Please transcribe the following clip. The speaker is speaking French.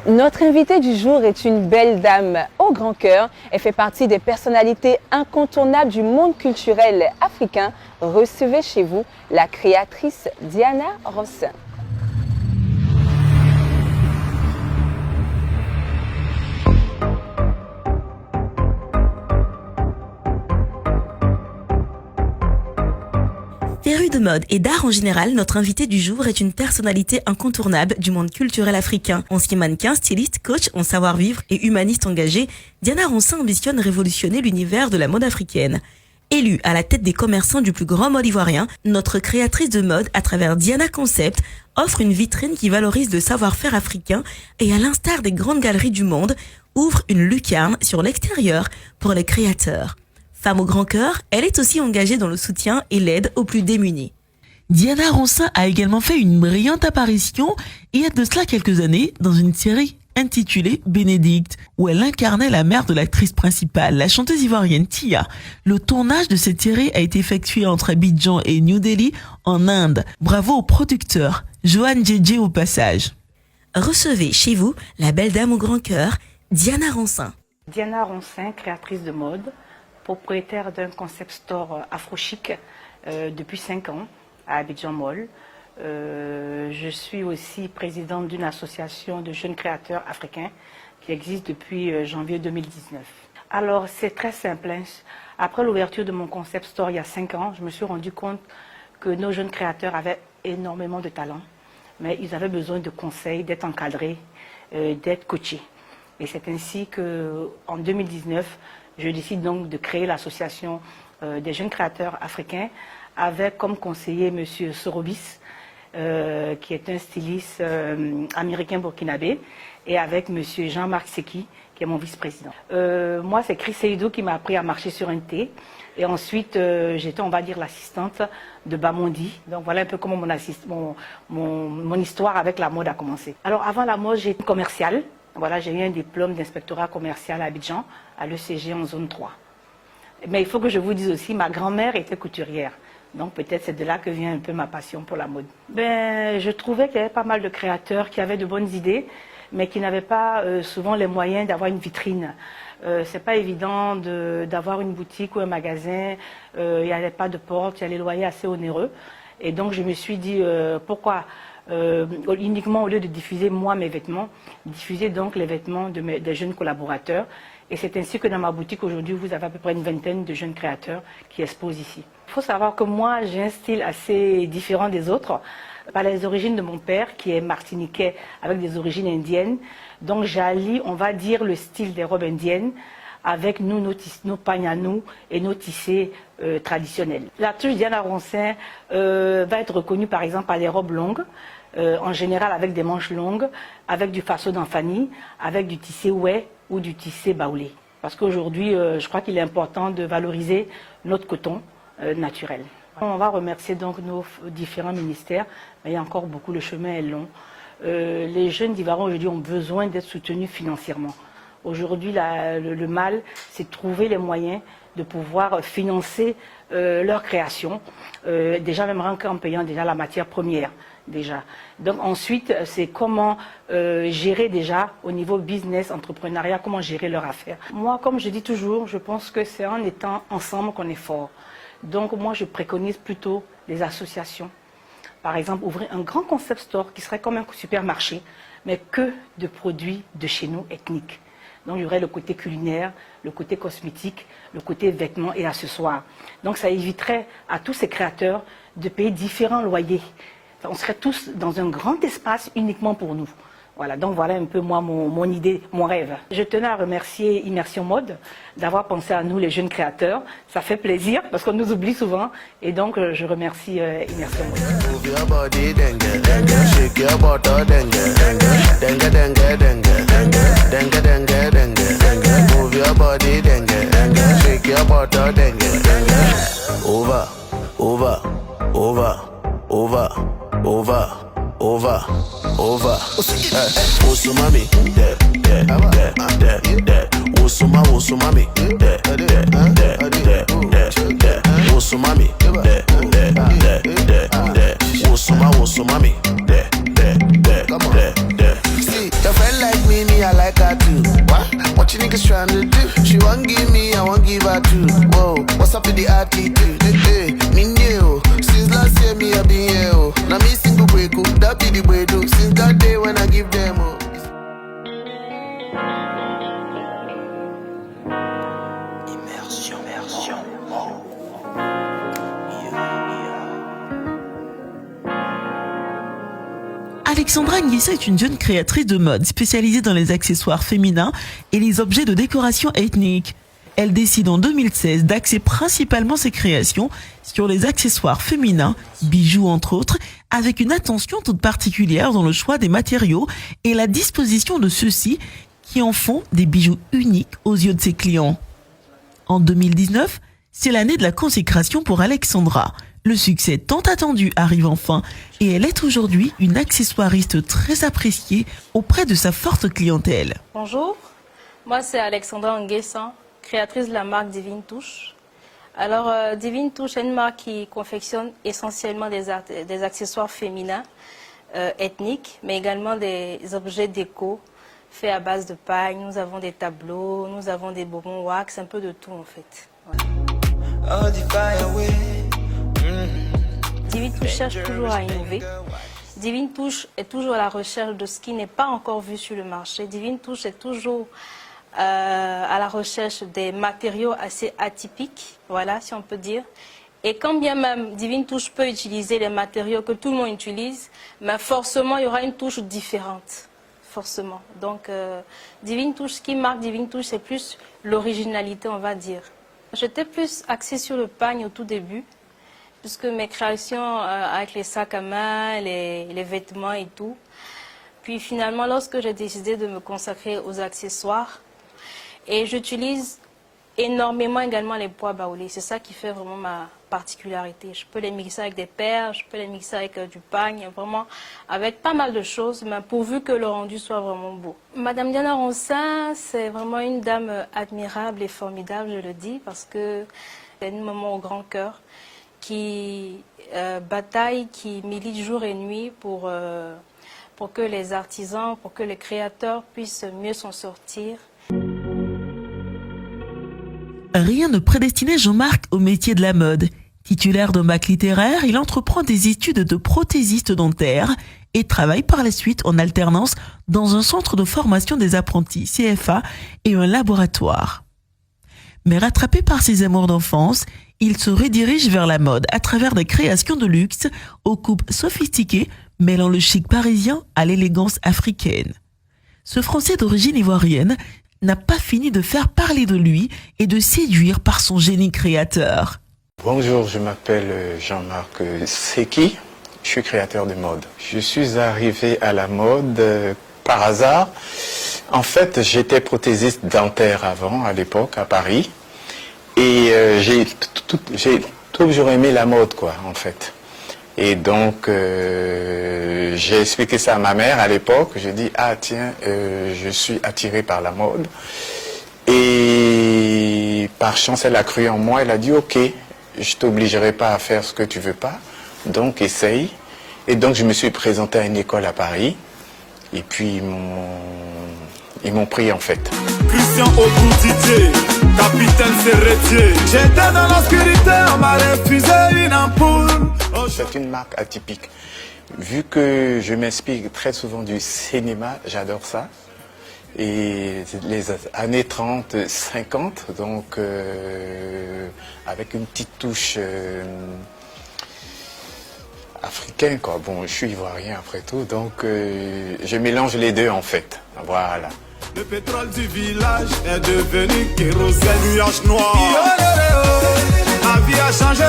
Notre invitée du jour est une belle dame au grand cœur. Elle fait partie des personnalités incontournables du monde culturel africain. Recevez chez vous la créatrice Diana Roussin. Férue de mode et d'art en général, notre invitée du jour est une personnalité incontournable du monde culturel africain. Ancien mannequin, styliste, coach en savoir-vivre et humaniste engagée, Diana Roussin ambitionne révolutionner l'univers de la mode africaine. Élue à la tête des commerçants du plus grand mode ivoirien, notre créatrice de mode, à travers Diana Concept, offre une vitrine qui valorise le savoir-faire africain et, à l'instar des grandes galeries du monde, ouvre une lucarne sur l'extérieur pour les créateurs. Femme au grand cœur, elle est aussi engagée dans le soutien et l'aide aux plus démunis. Diana Roussin a également fait une brillante apparition il y a de cela quelques années dans une série intitulée Bénédicte, où elle incarnait la mère de l'actrice principale, la chanteuse ivoirienne Tia. Le tournage de cette série a été effectué entre Abidjan et New Delhi en Inde. Bravo au producteur, Johan Djedje au passage. Recevez chez vous la belle dame au grand cœur, Diana Roussin. Diana Roussin, créatrice de mode, propriétaire d'un concept store Afro-Chic depuis 5 ans à Abidjan Mall. Je suis aussi présidente d'une association de jeunes créateurs africains qui existe depuis janvier 2019. Alors c'est très simple. Après l'ouverture de mon concept store il y a 5 ans, je me suis rendu compte que nos jeunes créateurs avaient énormément de talent, mais ils avaient besoin de conseils, d'être encadrés, d'être coachés. Et c'est ainsi qu'en 2019, je décide donc de créer l'association des jeunes créateurs africains avec comme conseiller M. Sorobis, qui est un styliste américain burkinabé, et avec M. Jean-Marc Seki, qui est mon vice-président. Moi, c'est Chris Seydou qui m'a appris à marcher sur un thé. Et ensuite, j'étais, on va dire, l'assistante de Bamondi. Donc voilà un peu comment mon histoire avec la mode a commencé. Alors avant la mode, j'étais commerciale. Voilà, j'ai eu un diplôme d'inspectorat commercial à Abidjan, à l'ECG en zone 3. Mais il faut que je vous dise aussi, ma grand-mère était couturière. Donc peut-être c'est de là que vient un peu ma passion pour la mode. Je trouvais qu'il y avait pas mal de créateurs qui avaient de bonnes idées, mais qui n'avaient pas souvent les moyens d'avoir une vitrine. C'est pas évident d'avoir une boutique ou un magasin, il n'y avait pas de porte, il y a les loyers assez onéreux. Et donc je me suis dit, pourquoi uniquement au lieu de diffuser moi mes vêtements, diffuser donc les vêtements des jeunes collaborateurs. Et c'est ainsi que dans ma boutique aujourd'hui, vous avez à peu près une vingtaine de jeunes créateurs qui exposent ici. Il faut savoir que moi, j'ai un style assez différent des autres. Par les origines de mon père, qui est martiniquais avec des origines indiennes. Donc j'allie, on va dire, le style des robes indiennes avec nous, nos pagnes à nous et nos tissés traditionnels. L'artiste Diana Roussin va être reconnue par exemple par les robes longues, en général avec des manches longues, avec du faso d'Anfani, avec du tissé oué ou du tissé baoulé. Parce qu'aujourd'hui, je crois qu'il est important de valoriser notre coton naturel. On va remercier donc nos différents ministères, mais il y a encore beaucoup, le chemin est long. Les jeunes d'Ivoiriens aujourd'hui ont besoin d'être soutenus financièrement. Aujourd'hui, le mal, c'est de trouver les moyens de pouvoir financer leur création, déjà même rien qu'en payant déjà la matière première. Déjà. Donc ensuite, c'est comment gérer déjà au niveau business, entrepreneuriat, comment gérer leur affaire. Moi, comme je dis toujours, je pense que c'est en étant ensemble qu'on est fort. Donc moi, je préconise plutôt les associations. Par exemple, ouvrir un grand concept store qui serait comme un supermarché, mais que de produits de chez nous ethniques. Donc il y aurait le côté culinaire, le côté cosmétique, le côté vêtements et accessoires. Donc ça éviterait à tous ces créateurs de payer différents loyers. On serait tous dans un grand espace uniquement pour nous. Voilà, donc voilà un peu moi mon idée, mon rêve. Je tenais à remercier Immersion Mode d'avoir pensé à nous les jeunes créateurs. Ça fait plaisir parce qu'on nous oublie souvent et donc je remercie Immersion Mode. Over. Osumami, Osumami, Osumami, Osumami, See, your friend like me me, I like her too. What you niggas trying to do? She won't give me, I won't give her too. Whoa, what's up with the attitude? Hey, me new. Since last year, me have been here. Oh. Now me single break, that be the way do. Since that day when I give them. Oh. Alexandra Nguissa est une jeune créatrice de mode spécialisée dans les accessoires féminins et les objets de décoration ethnique. Elle décide en 2016 d'axer principalement ses créations sur les accessoires féminins, bijoux entre autres, avec une attention toute particulière dans le choix des matériaux et la disposition de ceux-ci qui en font des bijoux uniques aux yeux de ses clients. En 2019, c'est l'année de la consécration pour Alexandra. Le succès tant attendu arrive enfin et elle est aujourd'hui une accessoiriste très appréciée auprès de sa forte clientèle. Bonjour, moi c'est Alexandra Nguissa, créatrice de la marque Divine Touche. Alors Divine Touche est une marque qui confectionne essentiellement des accessoires féminins ethniques, mais également des objets déco faits à base de paille. Nous avons des tableaux, nous avons des bonbons wax, un peu de tout en fait. Voilà. Divine Touche cherche toujours à innover. Divine Touche est toujours à la recherche de ce qui n'est pas encore vu sur le marché. Divine Touche est toujours à la recherche des matériaux assez atypiques, voilà, si on peut dire. Et quand bien même Divine Touche peut utiliser les matériaux que tout le monde utilise, mais forcément il y aura une touche différente, forcément. Donc Divine Touche, ce qui marque Divine Touche, c'est plus l'originalité, on va dire. J'étais plus axée sur le pagne au tout début, puisque mes créations avec les sacs à main, les vêtements et tout. Puis finalement, lorsque j'ai décidé de me consacrer aux accessoires, et j'utilise énormément également les pois baoulés. C'est ça qui fait vraiment ma particularité. Je peux les mixer avec des perles, je peux les mixer avec du pagne, vraiment avec pas mal de choses, mais pourvu que le rendu soit vraiment beau. Madame Diana Ronsin, c'est vraiment une dame admirable et formidable, je le dis, parce que c'est une maman au grand cœur qui bataille, qui milite jour et nuit pour que les artisans, pour que les créateurs puissent mieux s'en sortir. Rien ne prédestinait Jean-Marc au métier de la mode. Titulaire d'un bac littéraire, il entreprend des études de prothésiste dentaire et travaille par la suite en alternance dans un centre de formation des apprentis, CFA, et un laboratoire. Mais rattrapé par ses amours d'enfance, il se redirige vers la mode à travers des créations de luxe aux coupes sophistiquées mêlant le chic parisien à l'élégance africaine. Ce Français d'origine ivoirienne n'a pas fini de faire parler de lui et de séduire par son génie créateur. Bonjour, je m'appelle Jean-Marc Seki, je suis créateur de mode. Je suis arrivé à la mode par hasard. En fait, j'étais prothésiste dentaire avant, à l'époque, à Paris. Et j'ai toujours aimé la mode, quoi, en fait. Et donc, j'ai expliqué ça à ma mère à l'époque. J'ai dit, ah tiens, je suis attiré par la mode. Et par chance, elle a cru en moi. Elle a dit, ok, je t'obligerai pas à faire ce que tu veux pas. Donc, essaye. Et donc, je me suis présenté à une école à Paris. Et puis, ils m'ont pris, en fait. Christian Okoudidje, capitaine Serretier. J'étais dans l'obscurité, on m'a refusé une ampoule. C'est une marque atypique. Vu que je m'inspire très souvent du cinéma, j'adore ça. Et les années 30, 50, donc avec une petite touche africaine, quoi. Bon, je suis ivoirien après tout, donc je mélange les deux en fait. Voilà. Le pétrole du village est devenu kérosène, nuage noir. La vie a changé.